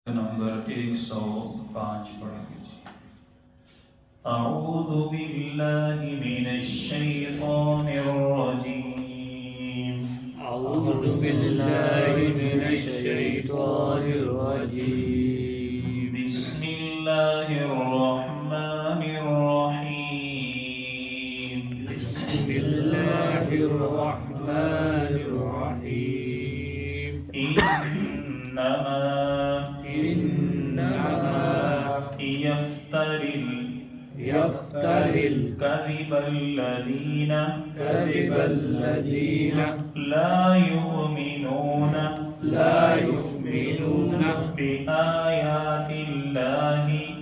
Number 105 پڑھیں گے جی۔ اعوذ باللہ من الشیطان الرجیم اعوذ باللہ من الشیطان الرجیم بسم اللہ الرحمن الرحیم بسم اللہ الرحمن الرحیم انما يفتر الكذب الذين لا يؤمنون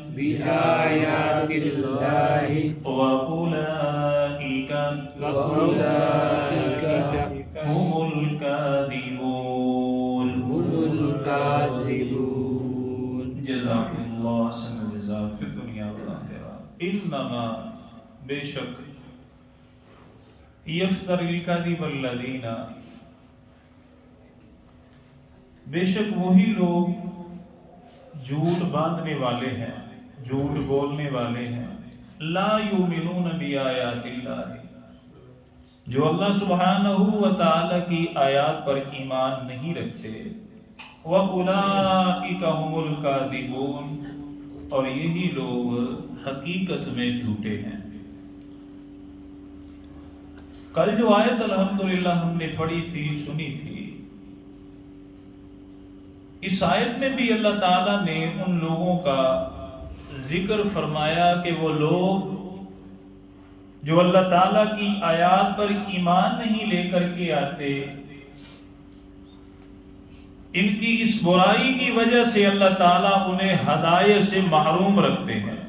بآيات الله وأولئك هم الكاذبون جزاک اللہ حسن الجزاء فی الدنیا والآخرہ۔ انما بے شک یفتر الکذب الذین بے شک وہی لوگ جھوٹ باندھنے والے ہیں، جھوٹ بولنے والے ہیں، لا یؤمنون بآیات اللہ جو اللہ سبحانہ و تعالی کی آیات پر ایمان نہیں رکھتے، وَأُولَئِكَ هُمُ الْكَاذِبُونَ اور یہی لوگ حقیقت میں جھوٹے ہیں۔ کل جو آیت الحمدللہ ہم نے پڑھی تھی، سنی تھی، اس آیت میں بھی اللہ تعالیٰ نے ان لوگوں کا ذکر فرمایا کہ وہ لوگ جو اللہ تعالیٰ کی آیات پر ایمان نہیں لے کر کے آتے، ان کی اس برائی کی وجہ سے اللہ تعالیٰ انہیں ہدایت سے محروم رکھتے ہیں۔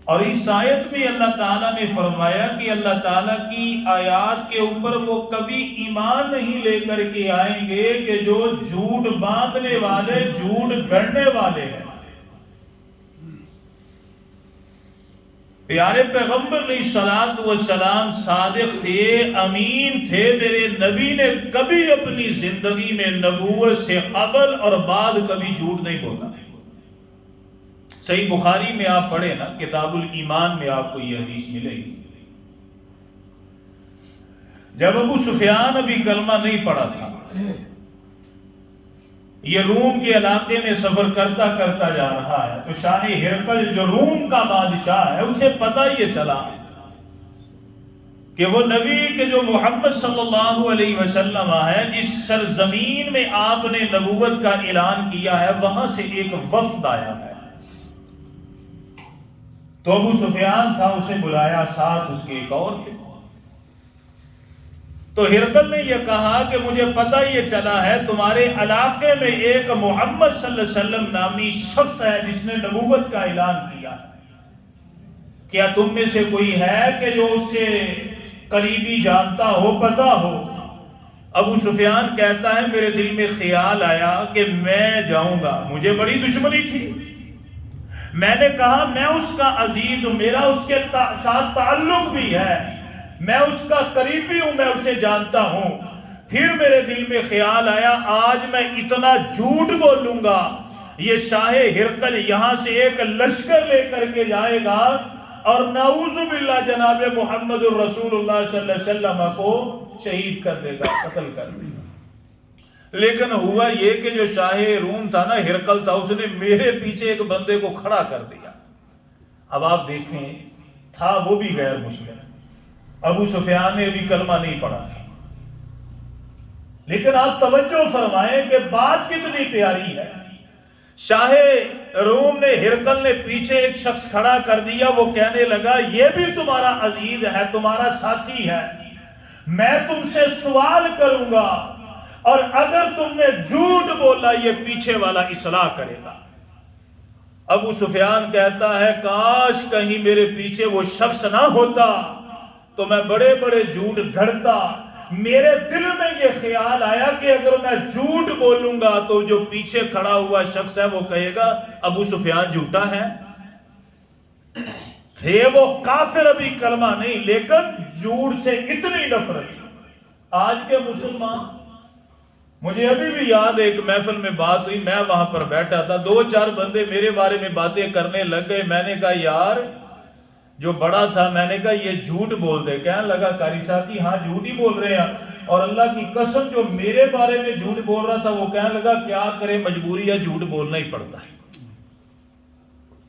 اور اس آیت میں اللہ تعالیٰ نے فرمایا کہ اللہ تعالیٰ کی آیات کے اوپر وہ کبھی ایمان نہیں لے کر کے آئیں گے کہ جو جھوٹ باندھنے والے، جھوٹ گڑنے والے ہیں۔ پیارے پیغمبر علیہ الصلوۃ والسلام صادق تھے، امین تھے، میرے نبی نے کبھی اپنی زندگی میں نبوت سے قبل اور بعد کبھی جھوٹ نہیں بولا۔ صحیح بخاری میں آپ پڑھیں نا، کتاب الایمان میں آپ کو یہ حدیث ملے گی۔ جب ابو سفیان ابھی کلمہ نہیں پڑھا تھا، یہ روم کے علاقے میں سفر کرتا کرتا جا رہا ہے، تو شاہ ہرقل جو روم کا بادشاہ ہے، اسے پتہ یہ چلا کہ وہ نبی کے جو محمد صلی اللہ علیہ وسلم ہے، جس سرزمین میں آپ نے نبوت کا اعلان کیا ہے، وہاں سے ایک وفد آیا ہے۔ تو ابو سفیان تھا، اسے بلایا، ساتھ اس کے ایک اور تھے۔ تو ہرقل نے یہ کہا کہ مجھے پتہ یہ چلا ہے تمہارے علاقے میں ایک محمد صلی اللہ علیہ وسلم نامی شخص ہے جس نے نبوت کا اعلان کیا ہے، کیا تم میں سے کوئی ہے کہ جو اس سے قریبی جانتا ہو، پتہ ہو؟ ابو سفیان کہتا ہے میرے دل میں خیال آیا کہ میں جاؤں گا، مجھے بڑی دشمنی تھی، میں نے کہا میں اس کا عزیز ہوں، میرا اس کے ساتھ تعلق بھی ہے، میں اس کا قریبی ہوں، میں اسے جانتا ہوں۔ پھر میرے دل میں خیال آیا آج میں اتنا جھوٹ بولوں گا، یہ شاہ ہرقل یہاں سے ایک لشکر لے کر کے جائے گا اور نعوذ باللہ جناب محمد الرسول اللہ صلی اللہ علیہ وسلم کو شہید کر دے گا، قتل کر دے گا۔ لیکن ہوا یہ کہ جو شاہ روم تھا نا، ہرقل تھا، اس نے میرے پیچھے ایک بندے کو کھڑا کر دیا۔ اب آپ دیکھیں، تھا وہ بھی غیر مسلم، ابو سفیان نے بھی کلمہ نہیں پڑھا تھا، لیکن آپ توجہ فرمائیں کہ بات کتنی پیاری ہے۔ شاہ روم نے، ہرقل نے پیچھے ایک شخص کھڑا کر دیا، وہ کہنے لگا یہ بھی تمہارا عزیز ہے، تمہارا ساتھی ہے، میں تم سے سوال کروں گا اور اگر تم نے جھوٹ بولا یہ پیچھے والا اصلاح کرے گا۔ ابو سفیان کہتا ہے کاش کہیں میرے پیچھے وہ شخص نہ ہوتا تو میں بڑے بڑے جھوٹ گھڑتا۔ میرے دل میں یہ خیال آیا کہ اگر میں جھوٹ بولوں گا تو جو پیچھے کھڑا ہوا شخص ہے وہ کہے گا ابو سفیان جھوٹا ہے۔ تھے وہ کافر، ابھی کلمہ نہیں، لیکن جھوٹ سے اتنی نفرت۔ آج کے مسلمان مجھے ابھی بھی یاد ہے ایک محفل میں بات ہوئی، میں وہاں پر بیٹھا تھا، 2-4 بندے میرے بارے میں باتیں کرنے لگ گئے، میں نے کہا یار جو بڑا تھا، میں نے کہا یہ جھوٹ بول دے، کہنے لگا قاری صاحب کی ہاں جھوٹ ہی بول رہے ہیں، اور اللہ کی قسم جو میرے بارے میں جھوٹ بول رہا تھا وہ کہنے لگا کیا کرے مجبوری ہے جھوٹ بولنا ہی پڑتا ہے،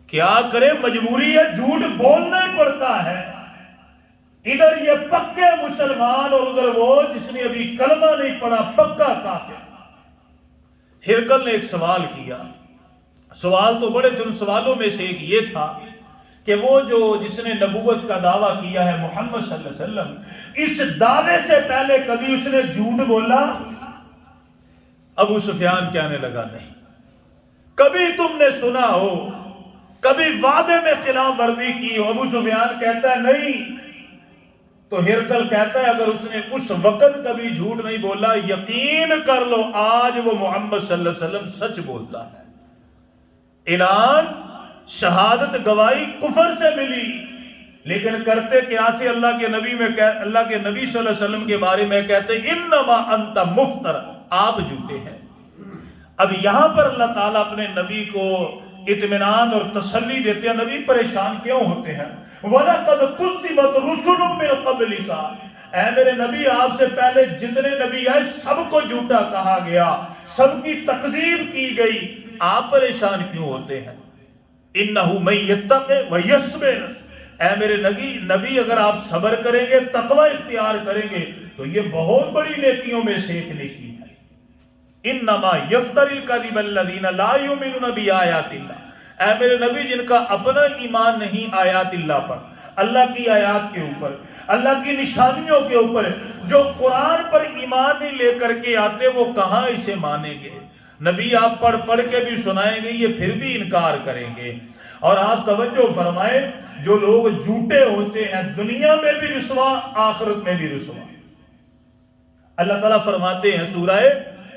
کیا کرے مجبوری ہے جھوٹ بولنا ہی پڑتا ہے۔ ادھر یہ پکے مسلمان اور ادھر وہ جس نے ابھی کلمہ نہیں پڑھا، پکا کافر۔ ہرقل نے ایک سوال کیا، سوال تو بڑے تھے، ان سوالوں میں سے ایک یہ تھا کہ وہ جو جس نے نبوت کا دعویٰ کیا ہے محمد صلی اللہ علیہ وسلم، اس دعوے سے پہلے کبھی اس نے جھوٹ بولا؟ ابو سفیان کہنے لگا نہیں۔ کبھی تم نے سنا ہو کبھی وعدے میں خلاف ورزی کی ہو؟ ابو سفیان کہتا ہے نہیں۔ تو ہرقل کہتا ہے اگر اس نے اس وقت کبھی جھوٹ نہیں بولا، یقین کر لو آج وہ محمد صلی اللہ علیہ وسلم سچ بولتا ہے۔ اعلان شہادت گواہی کفر سے ملی، لیکن کرتے کیا تھے؟ اللہ کے نبی صلی اللہ علیہ وسلم کے بارے میں کہتے انما انت مفتر، آپ جھوٹے ہیں۔ اب یہاں پر اللہ تعالیٰ اپنے نبی کو اطمینان اور تسلی دیتے ہیں، نبی پریشان کیوں ہوتے ہیں؟ وَلَقَدْ كُذِّبَتْ رُسُلٌ مِّن قَبْلِكَ، اے میرے نبی آپ سے پہلے جتنے نبی آئے سب کو جھوٹا کہا گیا، سب کی تکذیب کی گئی، آپ پریشان کیوں ہوتے ہیں؟ اِنَّهُ مَن يَتَّقِ وَيَصْبِرْ، اے میرے نبی اگر آپ صبر کریں گے، تقوی اختیار کریں گے تو یہ بہت بڑی نیکیوں میں سے ایک نیکی ہے۔ انما یفتری الکذب الذین لا یؤمنون بآیات اللہ، اے میرے نبی جن کا اپنا ایمان نہیں آیات اللہ پر، اللہ کی آیات کے اوپر، اللہ کی نشانیوں کے اوپر، جو قرآن پر ایمان نہیں لے کر کے آتے وہ کہاں اسے مانیں گے؟ نبی آپ پڑھ کے بھی سنائیں گے یہ پھر بھی انکار کریں گے۔ اور آپ توجہ فرمائیں، جو لوگ جھوٹے ہوتے ہیں دنیا میں بھی رسوا، آخرت میں بھی رسوا۔ اللہ تعالیٰ فرماتے ہیں سورہ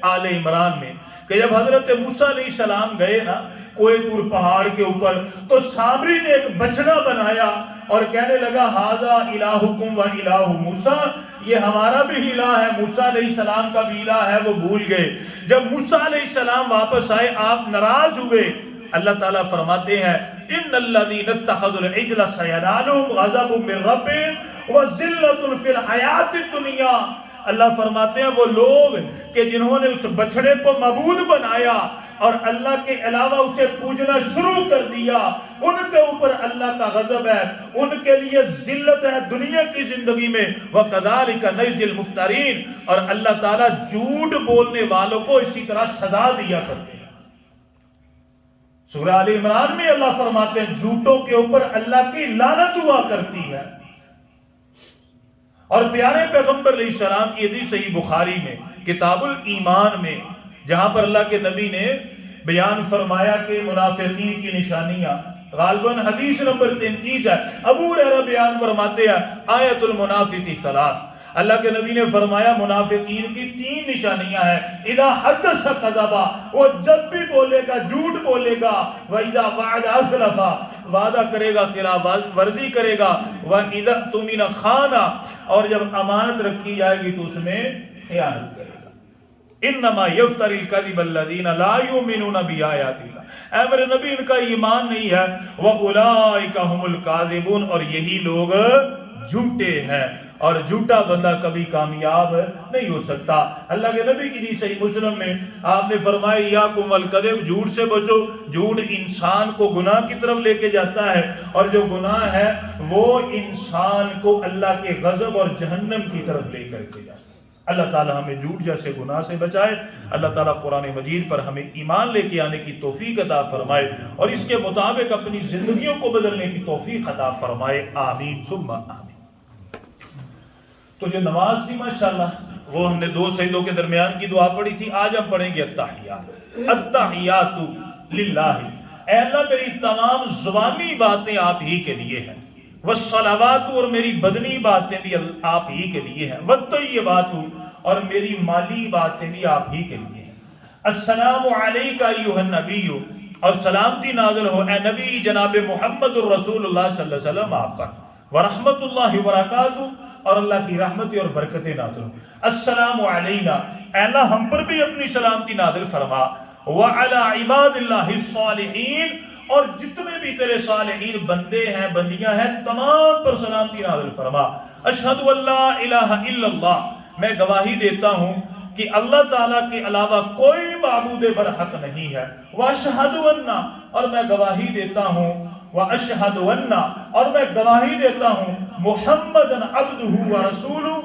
آل عمران میں کہ جب حضرت موسیٰ علیہ السلام گئے نا کوہ طور پہاڑ کے اوپر، تو سامری نے ایک بچڑا بنایا اور کہنے لگا ھذا الہکم و الہ موسیٰ، یہ ہمارا بھی الہ ہے، موسیٰ علیہ السلام کا بھی الہ ہے، وہ بھول گئے۔ جب موسیٰ علیہ السلام واپس آئے آپ ناراض ہوئے۔ اللہ تعالیٰ فرماتے ہیں ان الذین اتخذوا العجل سینالہم غضب من ربہم وذلۃ فی الحیاۃ الدنیا، اللہ فرماتے ہیں وہ لوگ کہ جنہوں نے اس بچڑے کو معبود بنایا اور اللہ کے علاوہ اسے پوجنا شروع کر دیا، ان کے اوپر اللہ کا غضب ہے، ان کے لیے ذلت ہے دنیا کی زندگی میں۔ وَكَذَلِكَ نَجْزِي الْمُفْتَرِينَ، اور اللہ تعالیٰ جھوٹ بولنے والوں کو اسی طرح سزا دیا کرتے ہیں۔ سورہ آل عمران میں اللہ فرماتے ہیں جھوٹوں کے اوپر اللہ کی لعنت ہوا کرتی ہے۔ اور پیارے پیغمبر علیہ السلام کی حدیث صحیح بخاری میں کتاب الایمان میں جہاں پر اللہ کے نبی نے بیان فرمایا کہ منافقین کی نشانیاں، غالباً حدیث نمبر 33 ہے، ابو ہریرہ بیان فرماتے ہیں آیت المنافق ثلاث، اللہ کے نبی نے فرمایا منافقین کی 3 نشانیاں ہیں۔ اذا حدث کذب، وہ جب بھی بولے گا جھوٹ بولے گا، واذا وعد اخلف، وعدہ کرے گا خلاف ورزی کرے گا، واذا اؤتمن خان، اور جب امانت رکھی جائے گی تو اس میں خیانت کرے گا۔ انما یفتری الکذب الذین لا یؤمنون بآیات اللہ، اے میرے نبی ان کا ایمان نہیں ہے، واولئک هم الکاذبون، اور یہی لوگ جھوٹے ہیں، اور جھوٹا بندہ کبھی کامیاب نہیں ہو سکتا۔ اللہ کے نبی کی دی صحیح مسلم میں آپ نے فرمایا یاکم والکذب، جھوٹ سے بچو، جھوٹ انسان کو گناہ کی طرف لے کے جاتا ہے، اور جو گناہ ہے وہ انسان کو اللہ کے غضب اور جہنم کی طرف لے کر کے جاتا ہے۔ اللہ تعالیٰ ہمیں جھوٹ جیسے گناہ سے بچائے، اللہ تعالیٰ قرآن مجید پر ہمیں ایمان لے کے آنے کی توفیق عطا فرمائے، اور اس کے مطابق اپنی زندگیوں کو بدلنے کی توفیق عطا فرمائے، آمین ثم آمین۔ تو جو نماز تھی ماشاءاللہ وہ ہم نے 2 سجدوں کے درمیان کی دعا پڑھی تھی، آج ہم پڑھیں گے التحیات۔ التحیات للہ، اے اللہ میری تمام زبانی باتیں آپ ہی کے لیے ہیں، والصلوات، اور میری بدنی باتیں بھی آپ ہی کے لیے ہیں، والطیبات، اور میری مالی باتیں بھی آپ ہی کے لیے ہیں۔ السلام علیک ایھا النبی، اور سلامتی نازل ہو اے نبی جناب محمد الرسول اللہ صلی اللہ علیہ وسلم آپ پر، ورحمت اللہ وبرکاتہ، اور اللہ کی رحمتیں اور برکتیں نازل ہوں۔ السلام علینا، اے اللہ ہم پر بھی اپنی سلامتی نازل فرما، وعلی عباد اللہ الصالحین، اور جتنے بھی تیرے صالحین بندے ہیں بندیاں ہیں تمام پر سلامتی نازل فرما۔ اشہد ان لا الہ الا اللہ، میں گواہی دیتا ہوں کہ اللہ تعالیٰ کے علاوہ کوئی معبود برحق نہیں ہے، واشہد ان، اور میں گواہی دیتا ہوں، واشہد ان، اور میں گواہی دیتا ہوں، محمدً عبدہ ورسولہ،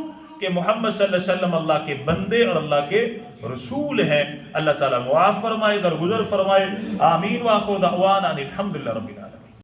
کہ محمد صلی اللہ علیہ وسلم اللہ کے بندے اور اللہ کے رسول ہیں۔ اللہ تعالیٰ معاف فرمائے، درگزر فرمائے، آمین، وآخر دعوانا الحمدللہ رب العالمین۔